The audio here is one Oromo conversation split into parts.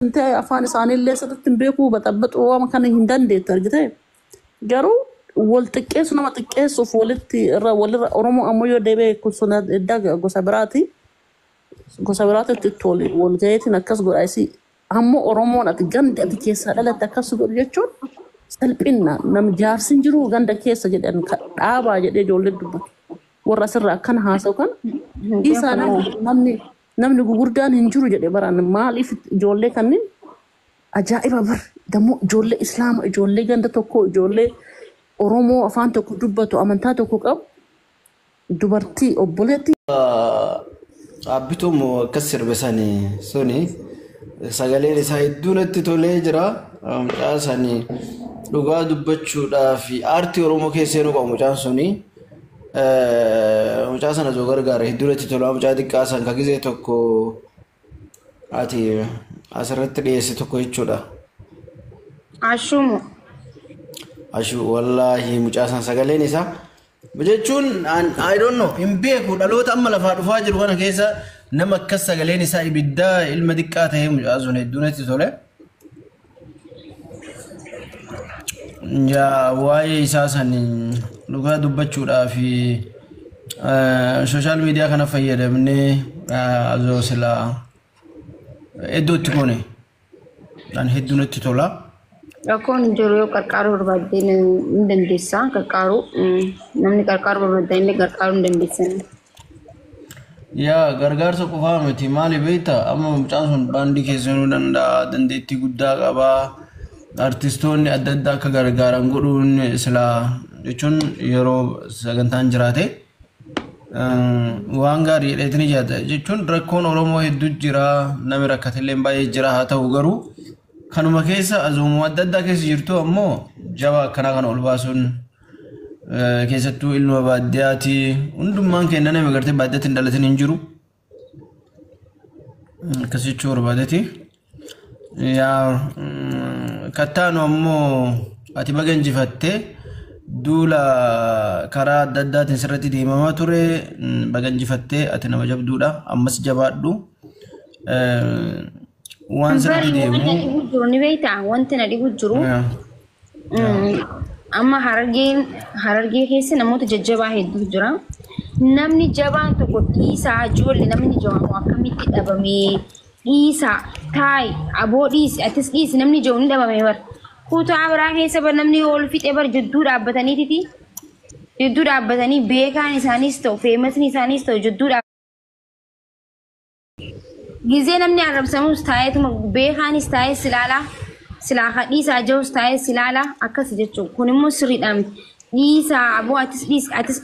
انت افان ثاني اللي صدت بيكو بطبط هو كان هندن دي ترجته جرو والتقيس نما تقيس وفولتي ولا اورمو اميو دبي كسنا دغ غسبراتي تتولي والجايتي نكس غرايسي هم اورمو نتغند اتكيس لا تكس غريچون سلبنا نم جارسن جرو غند كيس جدن دابا جدي جولد ورسر كان هاسو كان إيسانا نمني غوردان هنجرو جدي بران مالي جولي كانين أجائب أبر دمو جولي إسلام جولي غند توكو جولي أورومو أفان توكو دبتو أمانتا توكو قب دبرتي أبولتي أبيتم كسر بساني سوني سجلي لسايدونة تولي جرا مجاساني لغا دبتشو دا في آرتي أورومو كيسينو قامو سوني مجاسنا زوجر غاري دولة تولي مجادي كاسان كاكيزي توكو آتي أسرت ليس توكو يتشودا عشومو عشو والله مجاسنا سجلي نسا بجتون I don't know إمبيك ودلوت أما لفاد فاجر وانا كيسا نما كسا قاليني ساي بدا المدكات هي مجازون الدونة تولي جا واي إساسا لغا دبتشورا في سوشال ميديا كان فايدة مني أزو سلا إدو تكوني لأن هدونة تولا أكون جريو كركارو ربادين ندنديسا كركارو نمني كركارو ربادين كركارو ندنديسا يا غرغار سو فهمتي مالي بيتا أما مجازون باندي كيسونو دندا دنديتي قدا قبا artistoonni adda adda akka gargaaran godhuun isla jechuun yeroo sagantaan jiraate waan gaarii dheetni jiraata jechuun rakkoon Oromoo hedduu jira namni rakkatellee baay'ee jira haa ta'u garuu kanuma keessa azuumoo adda addaa keessa jirtu ammoo jaba akkanaa kana ol baasuun keessattuu ilma baadiyyaati hundummaan keenya nama gartee baadiyyaatti hin dhalatin hin jiru akkasitti barbaadeeti yaa kattaanu ammoo ati baganjifatte duula karaa adda addaatiin sirratti deemamaa ture baganjifatte ati nama jabduudha ammas jabaadhu waan sirratti deemu ni beekta wanti na dhibu jiru amma harargee keessa namoota jajjabaa hedduu jira namni jabaan tokko dhiisaa ijoollee namni jabaan akkamitti dhabamee dhiisa taay aboo dhiisi atis dhiisi namni jooni dhabame bar kuutaa biraa keessa bar namni ol fixee bar jidduu dhaabbataniiti jidduu dhaabbatanii beekaan isaaniis ta'u feemasni isaaniis ta'u jidduu gizee namni arrabsamus taa'eetuma beekaanis taa'ee silaa dhiisaa jahus taa'ee silaala akkas jechuun kun immoo sirriidhaan dhiisa aboo atis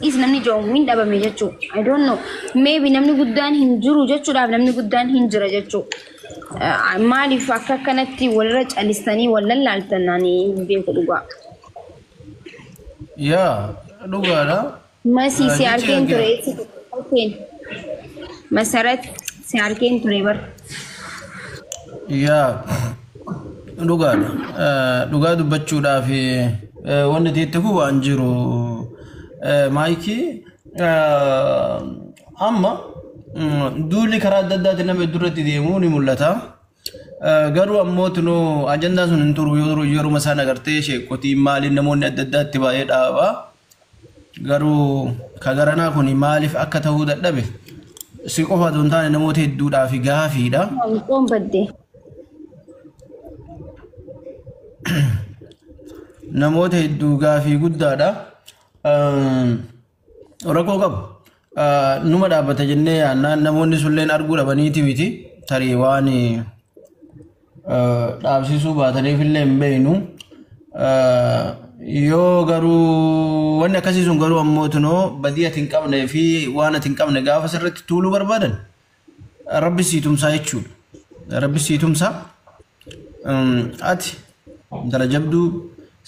dhiisi namni jooni hin dhabame jechuun I don't know maybe namni guddaan hin jiru jechuudhaaf namni guddaan hin jira jechuun maaliif akka kanatti walirra calistanii wallan laaltannanii beeku dhugaa yaa dhugaadha masii si arkeen ture masarat si arkeen ture bar yaa dhugaa dubbachuudhaaf wanti teettiku waan jiru maayikii amma duuli karaa adda addaatiin nama duratti deemuu ni mul'ata garuu ammoo tunoo ajandaan sun hin turu yeroo masaan agartee sheekotii maaliin namoonni adda addaatti baay'ee dhaaba garuu kagaranaa kun maaliif akka ta'uu dadhabe si qofa otoo hin taane namoota hedduudhaaf gaafiidha. namoota hedduu gaafii guddaadha rakkoo qabu numa dhaabbata jennee yaannaan namoonni sulleen arguu dhabaniiti miti tarii waan dhaabsisuu baataniif illee hin beeknu yoo garuu wanni akkasii sun garuu ammoo tunoo badii ati hin qabnee fi waan ati hin qabne gaafa sirratti tuuluu barbaadan rabbi sii tumsaa jechuudha rabbi sii tumsaa ati dala jabduu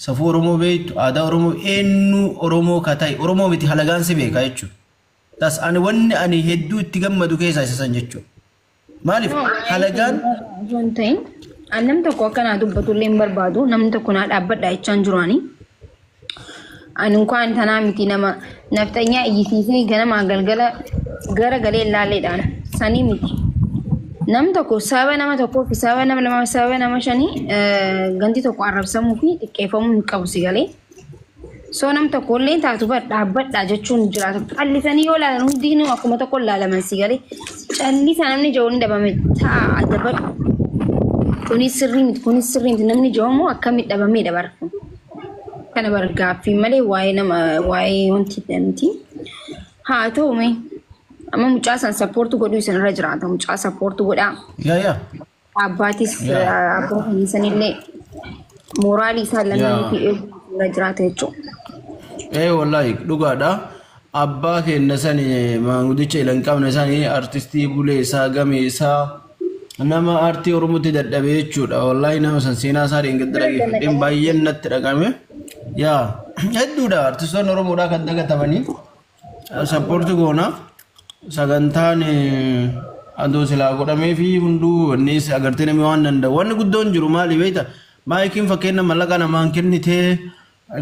safuu Oromoo beektu aadaa Oromoo eenyu Oromoo katai Oromoo miti halagaan si beekaa jechuudha. Tas ani wanni ani hedduu itti gammadu keessaa isa san jechuudha. Maaliif halagaan jontain annam tokko akkana dubbatullee hin barbaadu namni tokko naa dhaabbadha jechaan jiraani. Ani unkaan tanaa miti nama naftanyaa iyyisiisee ganama galgala gara galee ilaalleedhaan sanii miti. Nam tokko sababa nama tokkoo fi sababa nama lama sababa nama shanii ganti tokko arrabsamuu fi xiqqeeffamuu hin qabu si galee. So nam tokko illee taatu dhaabbadhaa jechuun jiraatu. Callisanii yoo ilaalan hundinuu akkuma tokko ilaalaman si galee. Callisa namni ijoo hin dhabame ta'a dabadhu. Kunis sirrii miti namni ijoo immoo akkamitti dhabamee dabarfu. Kana bargaaffii malee waa'ee wanti miti. Haa ta'u mee. Amma mucaa san sappoortu godhuu isinirra jiraata. Mucaa sappoortu godhaa. yaa Abbaatis abbootiin sanillee mooraalii isaa lammanii fi eeguurra jiraata jechuudha. wallahi dhugaadha. Abbaa keenya sani maangudicha ilan qabne sani artistii bulee isaa game isaa nama aartii Oromootti dadhabee jechuudha. Wallahi nama san seenaa isaa dhaggeeffadheen baay'een natti dhagame. Yaa hedduudha artistoonni Oromoodhaa kan dagatamanii sappoortu goona. Sagantaan adoo silaa godhamee fi hunduu wannis agartee namni waan danda'u. Wanni guddoon jiru maali beekta? Maayikiin fakkeenya mallaqa namaan kennitee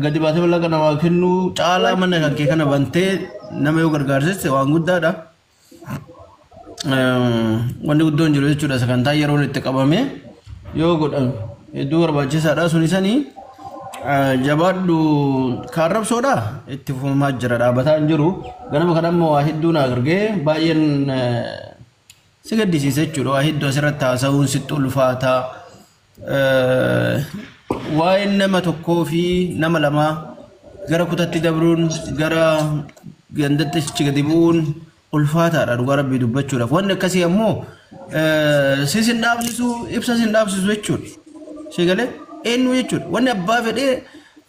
gadi baatee mallaqa namaa kennu caalaa mana kan kee kana bantee nama yoo gargaarsiste waan guddaadha. Wanni guddoon jiru jechuudha. Sagantaa yeroo itti qabame yoo godhame hedduu barbaachisaadha. Sunisanii jabaadhu kaarrabsoodha itti fufamaa jira dhaabbataa hin jiru. Ganama kanammoo waa hedduu na argee baay'een si gaddisiisa jechuudha. Waa hedduu asirratti haasa'uun sitti ulfaata. Waa'een nama tokkoo fi nama lamaa gara kutatti dabruun gara gandatti gadi bu'uun ulfaataadha dhugaa rabbii dubbachuudhaaf. Wanni akkasii ammoo si sin dhaabsisu ibsa sin dhaabsisu jechuudha. Si galee eenyu jechuudha. Wanni abbaa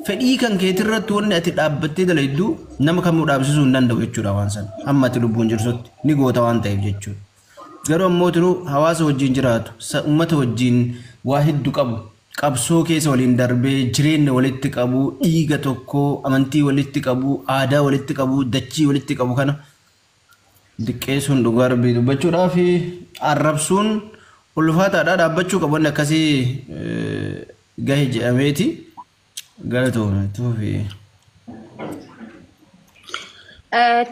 fedhii kan keetirratti wanni ati dhaabbattee dalayduu nama kamuu dhaabsisuu hin danda'u jechuudha waan san. Amma ati lubbuun jirtutti ni goota waan ta'eef jechuudha. Garuu ammoo tiruu hawaasa wajjin jiraatu, uummata wajjin waa hedduu qabu. Qabsoo keessa waliin darbee jireenya walitti qabu, dhiiga tokko, amantii walitti qabu, aadaa walitti qabu, dachii walitti qabu kana diqqeessuun dhugaa rabbii dubbachuudhaa fi arrabsuun ulfaataadhaa dhaabbachuu qabu. Wanni akkasii gahe jedhameeti galatoomeetuu fi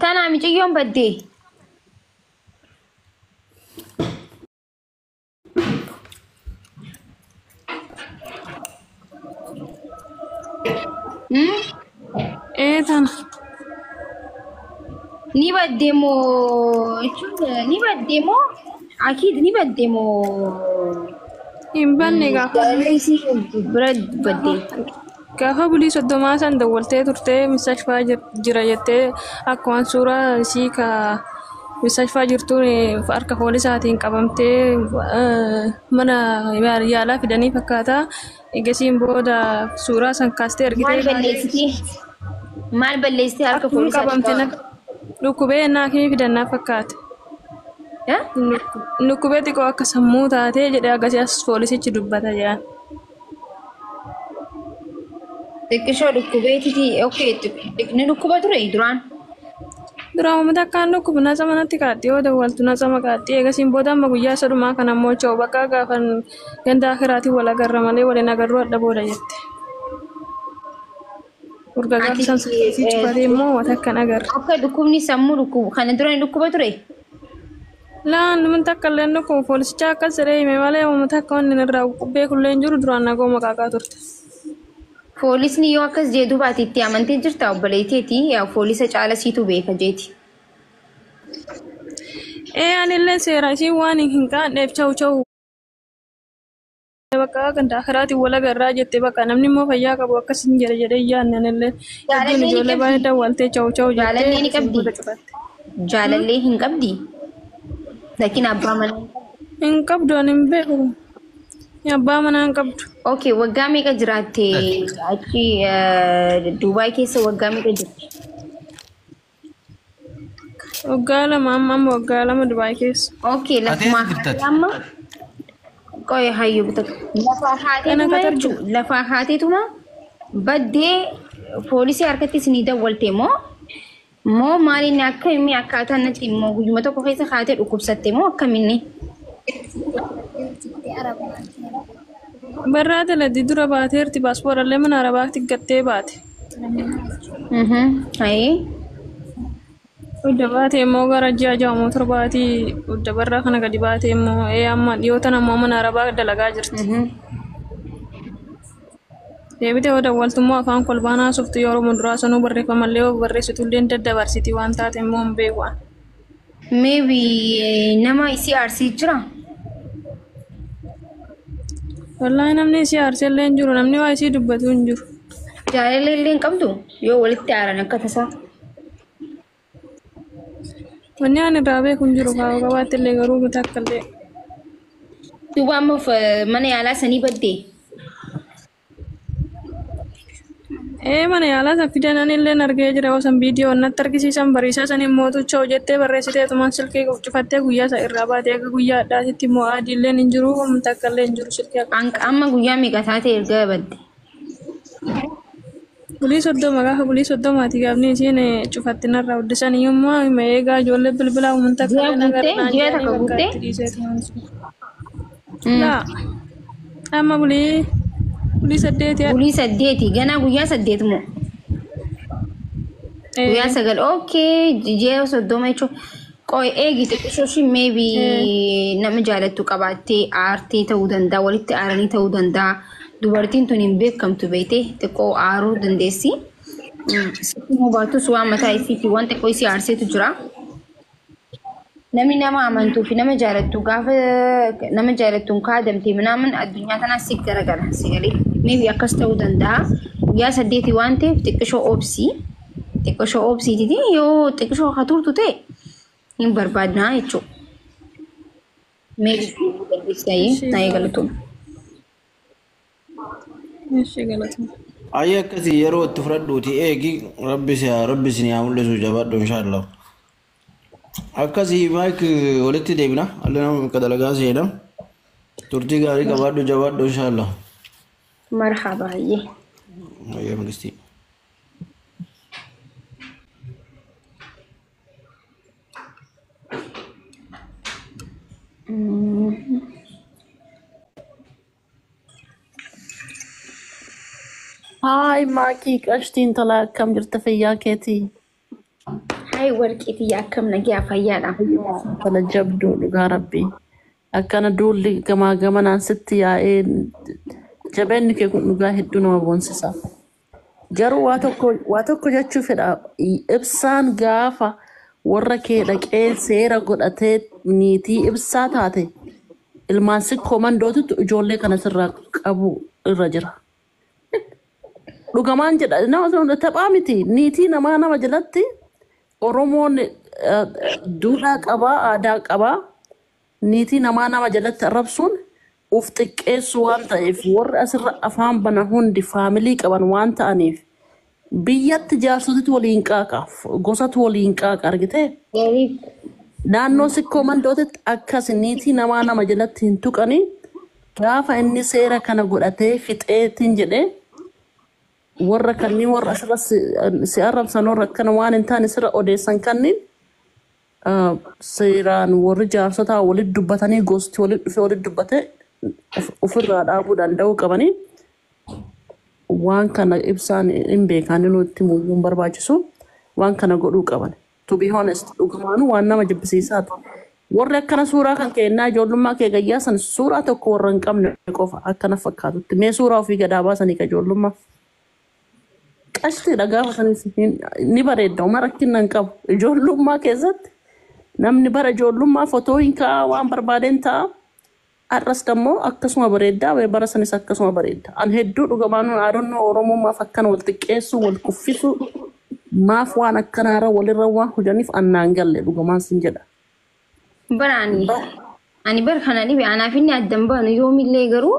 Tanaa miciyyoon baddee. Tana. Ni baddemo ni baddemo akid ni baddemo Imbanne gaafa bulii soddomaa san dawwaltee turtee misashfaa jira jettee akkuma suuraa isii ka misashfaa jirtuun harka poolisaatiin qabamtee mana yaalaa fidanii fakkaata. Eegasiin booda suuraa san kaastee argitee maal balleessitee harka poolisaatiin dhukkubee naakii fidannaa fakkaate. Dhukkubee xiqqoo akka sammuu taatee jedhee agarsiis poolisichi dubbata jedhan. Xiqqishoo dhukkubeetiti ni dhukkuba ture duraan. Duraan uummata akkaan dhukkubu nasa manatti kaatti yoo dawwaltu nasa makaatti eegasiin booda amma guyyaa sadumaa kan ammoo cha'u bakka gaafan ganda akiraatiin wal agarra malee waliin agarruu adda booda jette. Urgagaa fi sansiitii cufatee immoo wata akkan agarra. Akka dhukkubni sammuu dhukkubu kana dura ni dhukkuba ture. Laan uummata akka illee dhukkubu poolisicha akkas jedhee hime malee uummata akka wanni irraa beekullee hin jiru duraan nagoo maqaaqaa turte. Poolisni yoo akkas jedhu baate itti amantee jirta obboleetteeti yaa poolisa caala siitu beeka jeeti. Anillee seera isii waan hin qaadheef cha'u. Bakka ganda akiraatiin wal agarraa jettee bakka namni immoo fayyaa qabu akkas hin jedhee yaadne anillee hedduun ijoollee baay'ee dawwaltee cha'u jettee. Jaalallee ni qabdi. Jaalallee hin qabdi. Lakin abbaa manaa hin qabdu ani hin beeku. Abbaa manaa hin qabdu. Okay, waggaa meeqa jiraatte achi Dubaay keessa waggaa meeqa jirti? Waggaa lama amma waggaa lama Dubaay keessa. Okay, lafuma amma qoy hayyu bitaka. Lafa haateetuma baddee poolisii harkatti isinii dawwalte moo maaliin akka himmi akkaataan natti immoo guyyuma tokko keessa haatee dhukkubsatte moo akkaminni? Barraate laddi dura baateerti paaspoorallee mana arabaatti gattee baate. Hayee. Uddabaatee immoo gara ji'a ja'amoo torbaatii uddabarraa kana gadi baatee immoo amma dhiyootan ammoo mana arabaa dalagaa jirti. Deebitee yoo dawwaltummoo afaan kolbaan haasoftu yeroo muduraa sanuu barreeffamallee yoo barreessitullee daddabarsiti waan taate immoo hin beeku. Maybe nama isi arsii jira. Wallahi namni isii aarsellee hin jiru namni waa isii dubbatu hin jiru. Jaalallee illee hin qabdu yoo walitti aaran akka tasaa. Wanni ani irraa beeku hin jiru kaa'u qabaatti illee garuu bitaa akkallee. Duuba amma mana yaalaa sanii baddee. Mana yaalaa saffidan ani illee argee jira osan viidiyoo natti argisiisan bariisaa saniin mootucha hojjettee barreessitee tumaan silkee cufattee guyyaa isaa irraa baatee akka guyyaa addaatitti immoo adii illee hin jiru wanta akkallee hin jiru silkee. Amma guyyaa meeqa taatee erga badde? Bulii soddoma gaafa bulii soddomaati gaafni isiin cufatti narraa hojjesan yommuu eegaa ijoollee bilbilaa wanta akkallee nagarnaa jedhanii bakka itti dhiisee laa amma bulii saddeeti. Bulii saddeeti ganaa guyyaa saddeet moo? Guyyaa sagal okay ji'a soddoma jechuun qoy eegite xiqqooshi maybe nama jaalattu qabaattee aartee ta'uu danda'a walitti aaranii ta'uu danda'a. Dubartiin tun hin beekamtu beekte xiqqoo aaruu dandeessi. Sitti baatus waan mataa isiifi waan xiqqoo isii aarseetu jira. Namni nama amantuu fi nama jaalattu gaafa nama jaalattuun kaadamte minaamin addunyaa kanaa si garagara sigalee. Maybe akkas ta'uu danda'a. Guyyaa saddeeti waan ta'eef xiqqishoo oobsii. Xiqqishoo oobsiititi yoo xiqqishoo haturtu ta'e hin barbaadnaa jechuudha. Maybe dandeessee na eegalatuun. Ayya akkasii yeroo itti fudhadhuuti eegi rabbi isin haa mul'isu jabaadhu inshaallah. Akkasii maayik walitti deebina alla nama akka dalagaa seena turtii gaarii qabaadhu jabaadhu inshaallah. Marhaba ayye. Ayya magisti. Hi, Maki. Qashtiin tolaa akkam jirta fayyaa keetii? Hai warqeetii akkam nagaa fayyaadha. Tala jabduu dhugaa rabbii. Akkana duulli gamaa gamanaan sitti yaa'ee jabeenni kee kun dhugaa hedduu nama boonsisa. Garuu waa tokko jechuu fedha. Ibsaan gaafa warra kee dhaqee seera godhatee niitii ibsaa taate ilmaan sikkoo mandootutti ijoollee kana sirraa qabu irra jira. Dhugamaan jedha nama taphaa miti niitii nama jalatti Oromoon duudhaa qabaa aadaa qabaa niitii nama jalatti arrabsuun uf xiqqeessu waan ta'eef warri asirra afaan bana hundi faamilii qaban waan ta'aniif biyyatti jaarsotitti waliin qaaqaaf gosatu waliin qaaqa argite naannoo sikkoo mandootitti akkas niitii nama jalatti hin tuqanii gaafa inni seera kana godhatee fixeetiin jedhee warra kanneen warra asirra si arrabsan warra akkana waan hin taane sirra odeessan kanneen seeraan warri jaarsotaa walitti dubbatanii gosti walitti dhufee walitti dubbatee ofirraa dhaabuu danda'uu qabanii waan kana ibsaan hin beekan nutti muyyuun barbaachisu waan kana godhuu qaban. To be honest dhugumaanu waan nama jibbisiisaati. Warri akkana suuraa kan kennaa ijoollummaa kee gayyaasan suuraa tokko warra hin qabne qofa akkana fakkaatutti mee suuraa ofii gadaa baasanii ka ijoollummaa. Qashtii dhagaa sanis ni bareedda uma rakkinnan qabu ijoollummaa keessatti namni bara ijoollummaa fotoo hin kaa'aa waan barbaadeen ta'a arras dammoo akkasuma bareeddaa bara sanis akkasuma bareedda an hedduu dhugumaanuu aadonnoo oromummaaf akkana wal xiqqeessuu wal kuffisu maaf waan akkanaara walirra waan hojaniif annaan galle dhugumaan sin jedha. Ani bar kana dhibe anaaf inni addan baanu yoomillee garuu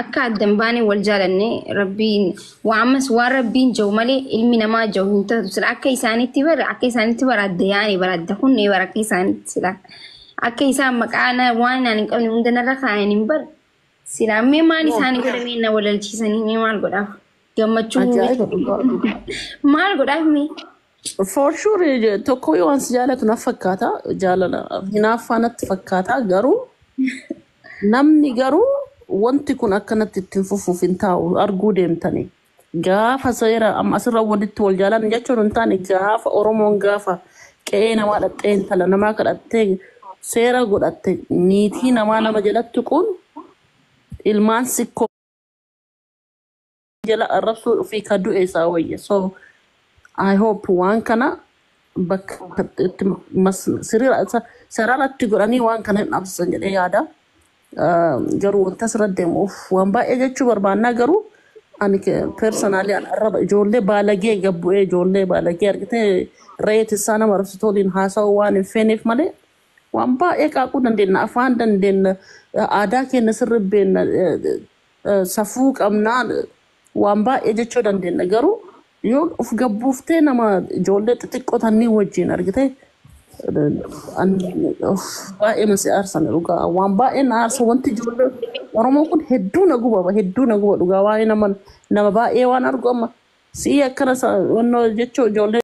akka addan baane wal jaalanne rabbiin waamas waan rabbiin jiru malee ilmi namaa jiru hin taatu sila akka isaanitti bara adda yaane bara adda kunne bara akka isaanitti sila akka isaan maqaan waan hin qabne hunda narra kaa'an hin bar sila mee maal isaanii godhamee na walalchiisanii mee maal godhaaf gammachuu maal godhaaf mee. For sure tokko yoo ans jaalatu na fakkaata jaalala hinaaffaanatti fakkaata garuu namni garuu wanti kun akkanatti ittiin fufuuf hin taa'u arguu deemtanii gaafa seera amma asirra walitti wal jaalan jechuun hin taane gaafa Oromoon gaafa qe'ee namaa dhattee intala namaa kadhattee seera godhatte niitii namaa nama jalatti kun ilmaan sikkoo jala arrabsuu fi kaddu isaa wayya. So I hope waan kana bakka sirriitti godhanii waan kana hin dhaabsisan jedhee yaada. Garuu wanta asirra deemuuf waan baay'ee jechuu barbaannaa garuu ani personally an arraba ijoollee baalagee gabbu'ee ijoollee baalagee argitee reet isaa nama arrabsitooliin haasa'uu waan hin feeneef malee waan baay'ee qaaquu dandeenya afaan dandeenya aadaa keenya sirribbeenna safuu qabnaa waan baay'ee jechuu dandeenya garuu yoo of gabbuuftee nama ijoollee xixiqqootanii wajjin argitee baay'ee masi aarsan dhugaa waan baay'ee na aarsa wanti ijoollee Oromoo kun hedduu na guba dhugaa waa'ee nama baay'ee waan argu amma si'i akkana wannoo jechuu ijoollee